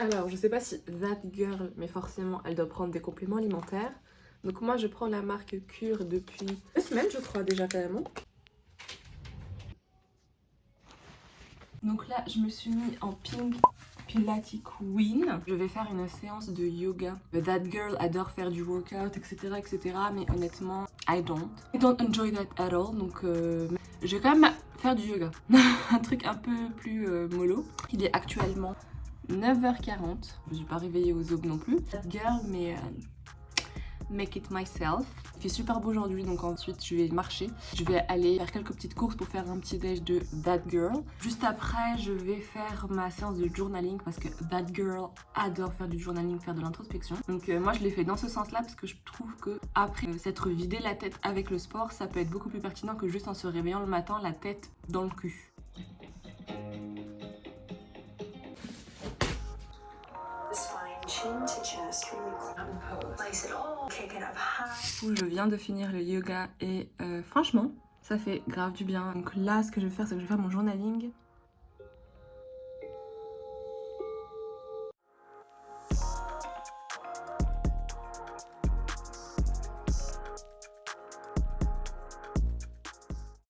Alors, je sais pas si that girl, mais forcément, elle doit prendre des compléments alimentaires. Donc moi, je prends la marque Cure depuis 2 semaines, je crois déjà carrément. Donc là, je me suis mis en pink Pilates Queen. Je vais faire une séance de yoga. That girl adore faire du workout, etc., etc. Mais honnêtement, I don't enjoy that at all. Donc je vais quand même faire du yoga. Un truc un peu plus mollo. Il est actuellement 9h40. Je ne suis pas réveillée aux aubes non plus. That girl, mais make it myself. Il fait super beau aujourd'hui, donc ensuite je vais marcher. Je vais aller faire quelques petites courses pour faire un petit déj de That Girl. Juste après, je vais faire ma séance de journaling parce que That Girl adore faire du journaling, faire de l'introspection. Donc moi je l'ai fait dans ce sens-là parce que je trouve que après s'être vidé la tête avec le sport, ça peut être beaucoup plus pertinent que juste en se réveillant le matin la tête dans le cul. Je viens de finir le yoga et franchement, ça fait grave du bien. Donc là, ce que je vais faire, c'est que je vais faire mon journaling.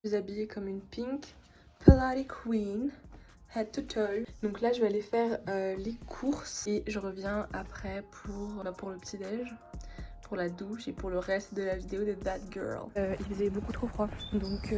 Je suis habillée comme une pink Pilates Queen, head to toe. Donc là, je vais aller faire les courses et je reviens après pour le petit déj, pour la douche et pour le reste de la vidéo de That Girl. Il faisait beaucoup trop froid, donc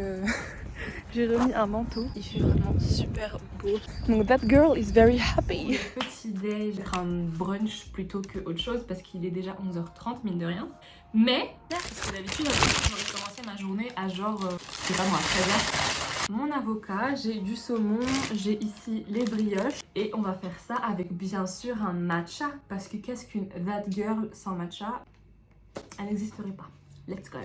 j'ai remis un manteau. Il fait vraiment super beau. Donc That Girl is very happy. Petit déj, un brunch plutôt que autre chose parce qu'il est déjà 11h30 mine de rien. Mais, parce que d'habitude, j'aurais commencé ma journée à genre, je sais pas moi, 13h. Mon avocat, j'ai du saumon, j'ai ici les brioches et on va faire ça avec bien sûr un matcha parce que qu'est-ce qu'une That Girl sans matcha? Elle n'existerait pas. Let's go.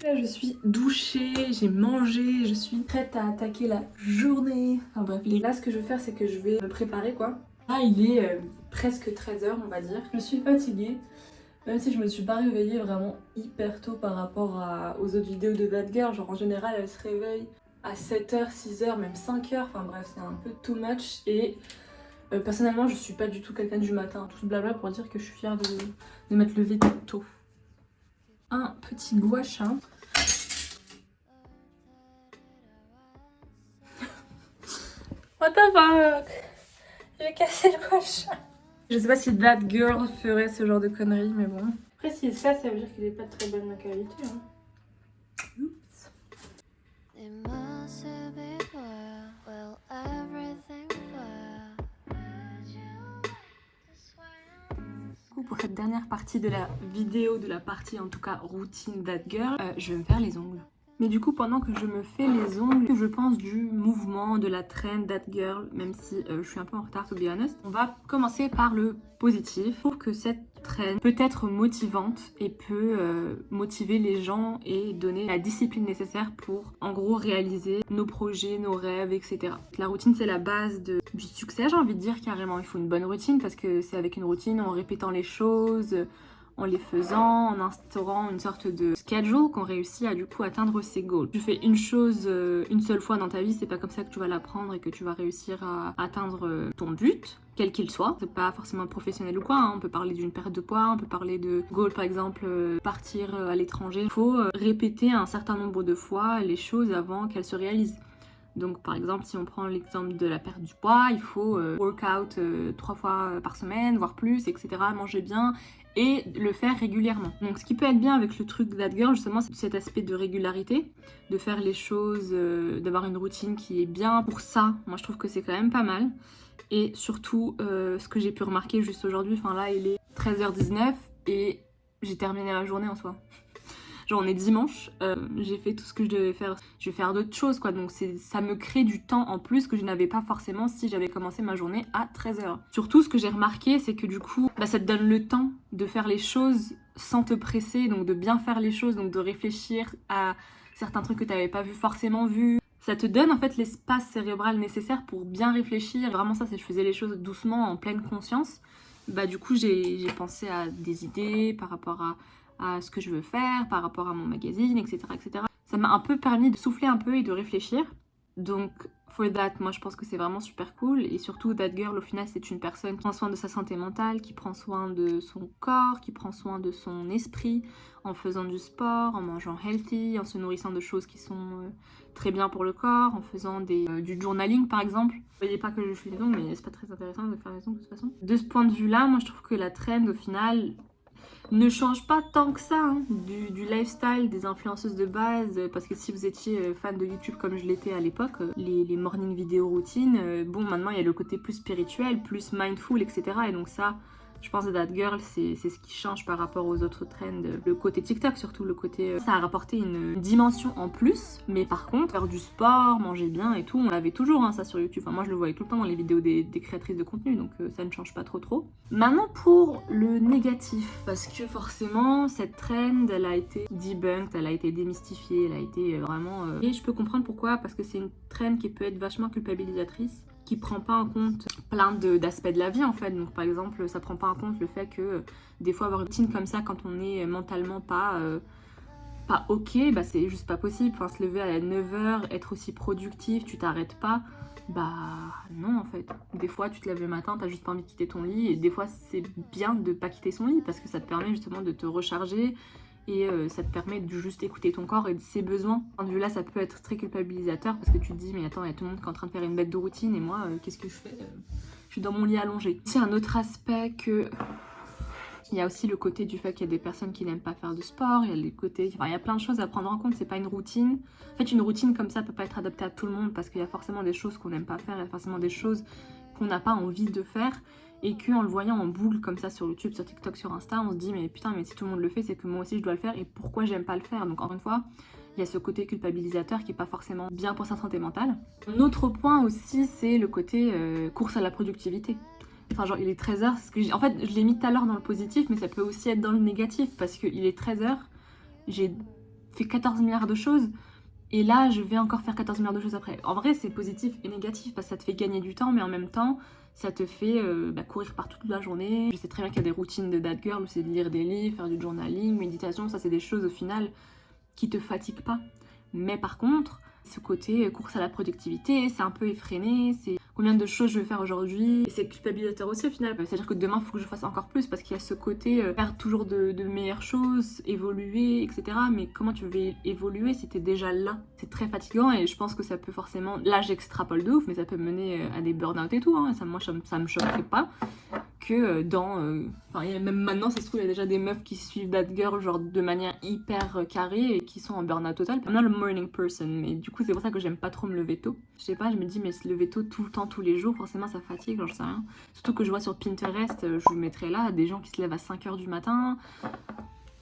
Là, je suis douchée, j'ai mangé, je suis prête à attaquer la journée. Enfin bref, là, ce que je vais faire, c'est que je vais me préparer quoi. Là, il est presque 13h, on va dire. Je suis fatiguée, même si je me suis pas réveillée vraiment hyper tôt par rapport aux autres vidéos de That Girl. Genre en général, elle se réveille à 7h, 6h, même 5h. Enfin bref, c'est un peu too much. Et personnellement, je suis pas du tout quelqu'un du matin. Tout ce blabla pour dire que je suis fière de m'être levée tôt. Un petit gua sha. What the fuck? J'ai cassé le gua sha. Je sais pas si That Girl ferait ce genre de conneries, mais bon. Après, si c'est ça, ça veut dire qu'il est pas de très bonne qualité. Hein. Oups. Pour cette dernière partie de la vidéo, de la partie en tout cas routine That Girl, je vais me faire les ongles. Mais du coup, pendant que je me fais les ongles, je pense du mouvement, de la trend That Girl, même si je suis un peu en retard, to be honest. On va commencer par le positif. Je trouve que cette trend peut être motivante et peut motiver les gens et donner la discipline nécessaire pour, en gros, réaliser nos projets, nos rêves, etc. La routine, c'est la base du succès, j'ai envie de dire carrément. Il faut une bonne routine parce que c'est avec une routine, en répétant les choses, en les faisant, en instaurant une sorte de schedule qu'on réussit à du coup atteindre ses goals. Tu fais une chose une seule fois dans ta vie, c'est pas comme ça que tu vas l'apprendre et que tu vas réussir à atteindre ton but, quel qu'il soit. C'est pas forcément professionnel ou quoi, hein. On peut parler d'une perte de poids, on peut parler de goal par exemple, partir à l'étranger. Il faut répéter un certain nombre de fois les choses avant qu'elles se réalisent. Donc par exemple, si on prend l'exemple de la perte du poids, il faut workout 3 fois par semaine, voire plus, etc. Manger bien et le faire régulièrement. Donc ce qui peut être bien avec le truc That Girl, justement, c'est cet aspect de régularité, de faire les choses, d'avoir une routine qui est bien. Pour ça, moi je trouve que c'est quand même pas mal. Et surtout, ce que j'ai pu remarquer juste aujourd'hui, enfin là il est 13h19 et j'ai terminé ma journée en soi. Genre on est dimanche, j'ai fait tout ce que je devais faire, je vais faire d'autres choses quoi, donc ça me crée du temps en plus que je n'avais pas forcément si j'avais commencé ma journée à 13h. Surtout ce que j'ai remarqué, c'est que du coup, ça te donne le temps de faire les choses sans te presser, donc de bien faire les choses, donc de réfléchir à certains trucs que tu n'avais pas forcément vu. Ça te donne en fait l'espace cérébral nécessaire pour bien réfléchir. Vraiment ça, c'est je faisais les choses doucement, en pleine conscience. Du coup, j'ai pensé à des idées par rapport à ce que je veux faire, par rapport à mon magazine, etc., etc. Ça m'a un peu permis de souffler un peu et de réfléchir. Donc, for that, moi je pense que c'est vraiment super cool. Et surtout, That Girl, au final, c'est une personne qui prend soin de sa santé mentale, qui prend soin de son corps, qui prend soin de son esprit, en faisant du sport, en mangeant healthy, en se nourrissant de choses qui sont très bien pour le corps, en faisant du journaling par exemple. Vous voyez pas que je fais les ongles, mais c'est pas très intéressant de faire les ongles de toute façon. De ce point de vue-là, moi je trouve que la trend, au final, ne change pas tant que ça du lifestyle des influenceuses de base, parce que si vous étiez fan de YouTube comme je l'étais à l'époque, les morning vidéo routines, bon maintenant il y a le côté plus spirituel, plus mindful, etc. Et donc ça, je pense que That Girl, c'est ce qui change par rapport aux autres trends. Le côté TikTok surtout, le côté... ça a rapporté une dimension en plus, mais par contre, faire du sport, manger bien et tout, on l'avait toujours ça sur YouTube. Enfin, moi je le voyais tout le temps dans les vidéos des créatrices de contenu, donc ça ne change pas trop. Maintenant pour le négatif, parce que forcément cette trend, elle a été debunked, elle a été démystifiée, elle a été vraiment... Et je peux comprendre pourquoi, parce que c'est une trend qui peut être vachement culpabilisatrice, qui prend pas en compte plein d'aspects de la vie en fait. Donc par exemple, ça prend pas en compte le fait que des fois avoir une routine comme ça quand on est mentalement pas ok, c'est juste pas possible. Enfin, se lever à 9h, être aussi productif, tu t'arrêtes pas, non en fait. Des fois tu te lèves le matin, t'as juste pas envie de quitter ton lit, et des fois c'est bien de pas quitter son lit parce que ça te permet justement de te recharger. Et ça te permet de juste écouter ton corps et ses besoins. De vue là, ça peut être très culpabilisateur parce que tu te dis, mais attends, il y a tout le monde qui est en train de faire une bête de routine et moi, qu'est-ce que je fais Je suis dans mon lit allongé. C'est un autre aspect que... Il y a aussi le côté du fait qu'il y a des personnes qui n'aiment pas faire de sport, il y a les côtés... Enfin, il y a plein de choses à prendre en compte, c'est pas une routine. En fait, une routine comme ça peut pas être adaptée à tout le monde parce qu'il y a forcément des choses qu'on n'aime pas faire, il y a forcément des choses qu'on n'a pas envie de faire. Et qu'en le voyant en boucle comme ça sur YouTube, sur TikTok, sur Insta, on se dit mais putain, mais si tout le monde le fait, c'est que moi aussi je dois le faire et pourquoi j'aime pas le faire. Donc encore une fois, il y a ce côté culpabilisateur qui est pas forcément bien pour sa santé mentale. Un autre point aussi, c'est le côté course à la productivité. Enfin genre il est 13h, en fait je l'ai mis tout à l'heure dans le positif, mais ça peut aussi être dans le négatif parce qu'il est 13h, j'ai fait 14 milliards de choses. Et là, je vais encore faire 14 milliards de choses après. En vrai, c'est positif et négatif parce que ça te fait gagner du temps, mais en même temps, ça te fait courir partout toute la journée. Je sais très bien qu'il y a des routines de That Girl où c'est de lire des livres, faire du journaling, méditation. Ça, c'est des choses au final qui te fatiguent pas. Mais par contre, ce côté course à la productivité, c'est un peu effréné, c'est combien de choses je vais faire aujourd'hui. Et c'est culpabilisateur aussi au final, c'est-à-dire que demain il faut que je fasse encore plus parce qu'il y a ce côté faire toujours de meilleures choses, évoluer, etc. Mais comment tu veux évoluer si t'es déjà là? C'est très fatigant et je pense que ça peut forcément, là j'extrapole de ouf, mais ça peut mener à des burn-out et tout, ça me choquerait pas que même maintenant ça se trouve il y a déjà des meufs qui suivent That Girl genre de manière hyper carrée et qui sont en burn-out total. I'm not a morning person, mais du coup c'est pour ça que j'aime pas trop me lever tôt. Je sais pas, je me dis mais se lever tôt tout le temps, tous les jours, forcément ça fatigue, genre je sais rien. Surtout que je vois sur Pinterest, je vous mettrai là, des gens qui se lèvent à 5h du matin,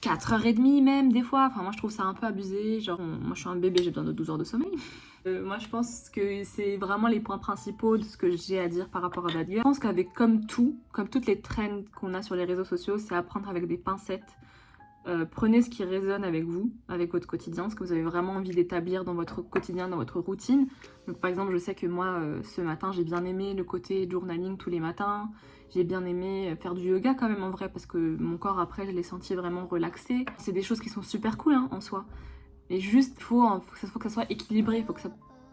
4h30 même des fois, enfin moi je trouve ça un peu abusé, genre moi je suis un bébé, j'ai besoin de 12 heures de sommeil. Moi je pense que c'est vraiment les points principaux de ce que j'ai à dire par rapport à That Girl. Je pense qu'avec comme toutes les trends qu'on a sur les réseaux sociaux, c'est à prendre avec des pincettes. Prenez ce qui résonne avec vous, avec votre quotidien, ce que vous avez vraiment envie d'établir dans votre quotidien, dans votre routine. Donc par exemple, je sais que moi, ce matin, j'ai bien aimé le côté journaling tous les matins. J'ai bien aimé faire du yoga quand même en vrai, parce que mon corps après, je l'ai senti vraiment relaxé. C'est des choses qui sont super cool en soi. Mais juste, faut que ça soit équilibré,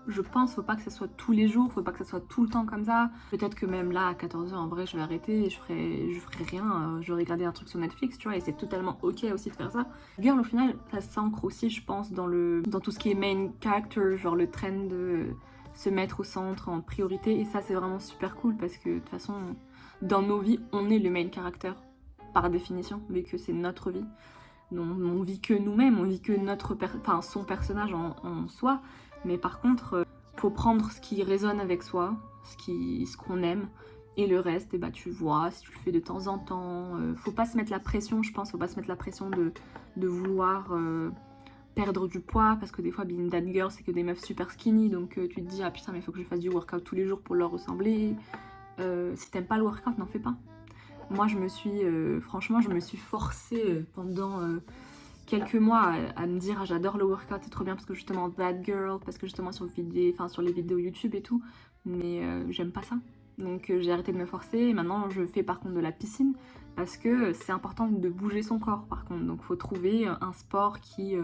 je pense, faut pas que ça soit tous les jours, faut pas que ça soit tout le temps comme ça. Peut-être que même là, à 14h, en vrai, je vais arrêter et je ferai rien. Je vais regarder un truc sur Netflix, tu vois, et c'est totalement ok aussi de faire ça. Girl, au final, ça s'ancre aussi, je pense, dans tout ce qui est main character, genre le trend de se mettre au centre, en priorité. Et ça, c'est vraiment super cool parce que, de toute façon, dans nos vies, on est le main character, par définition, vu que c'est notre vie. On vit que nous-mêmes, on vit que son personnage en soi. Mais par contre, faut prendre ce qui résonne avec soi, ce qu'on aime, et le reste, tu vois, si tu le fais de temps en temps. Faut pas se mettre la pression, je pense, faut pas se mettre la pression de vouloir perdre du poids, parce que des fois being that girl c'est que des meufs super skinny, donc tu te dis ah putain mais il faut que je fasse du workout tous les jours pour leur ressembler. Si t'aimes pas le workout, n'en fais pas. Moi je me suis franchement je me suis forcée pendant quelques mois à me dire ah, j'adore le workout, c'est trop bien parce que justement that girl, parce que justement sur les vidéos YouTube et tout, mais j'aime pas ça. Donc j'ai arrêté de me forcer et maintenant je fais par contre de la piscine parce que c'est important de bouger son corps par contre. Donc faut trouver un sport qui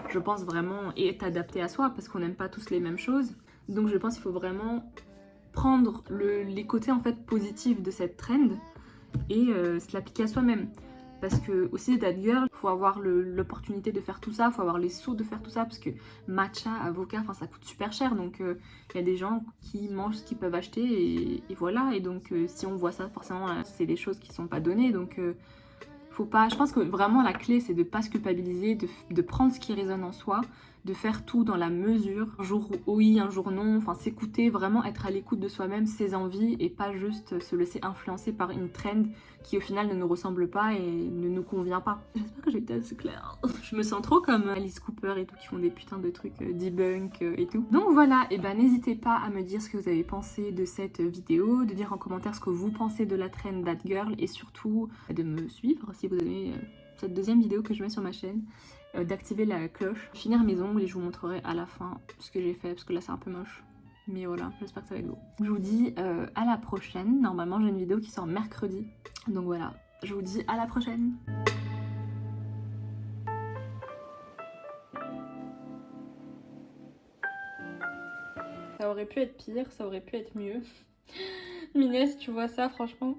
je pense vraiment est adapté à soi parce qu'on n'aime pas tous les mêmes choses. Donc je pense qu'il faut vraiment prendre les côtés en fait positifs de cette trend et se l'appliquer à soi-même. Parce que aussi that girl, il faut avoir l'opportunité de faire tout ça, il faut avoir les sous de faire tout ça, parce que matcha, avocat, enfin ça coûte super cher, donc il y a des gens qui mangent ce qu'ils peuvent acheter et voilà, et donc si on voit ça, forcément c'est des choses qui sont pas données, donc faut pas, je pense que vraiment la clé c'est de pas se culpabiliser, de prendre ce qui résonne en soi, de faire tout dans la mesure, un jour oui, un jour non, enfin s'écouter, vraiment être à l'écoute de soi-même, ses envies et pas juste se laisser influencer par une trend qui au final ne nous ressemble pas et ne nous convient pas. J'espère que j'ai été assez claire. Je me sens trop comme Alice Cooper et tout qui font des putains de trucs debunk et tout. Donc voilà, et ben n'hésitez pas à me dire ce que vous avez pensé de cette vidéo, de dire en commentaire ce que vous pensez de la trend That Girl et surtout de me suivre si vous aimez cette deuxième vidéo que je mets sur ma chaîne. D'activer la cloche, finir mes ongles et je vous montrerai à la fin ce que j'ai fait parce que là c'est un peu moche. Mais voilà, j'espère que ça va être beau. Je vous dis à la prochaine. Normalement j'ai une vidéo qui sort mercredi. Donc voilà, je vous dis à la prochaine. Ça aurait pu être pire, ça aurait pu être mieux. Minès, tu vois ça franchement?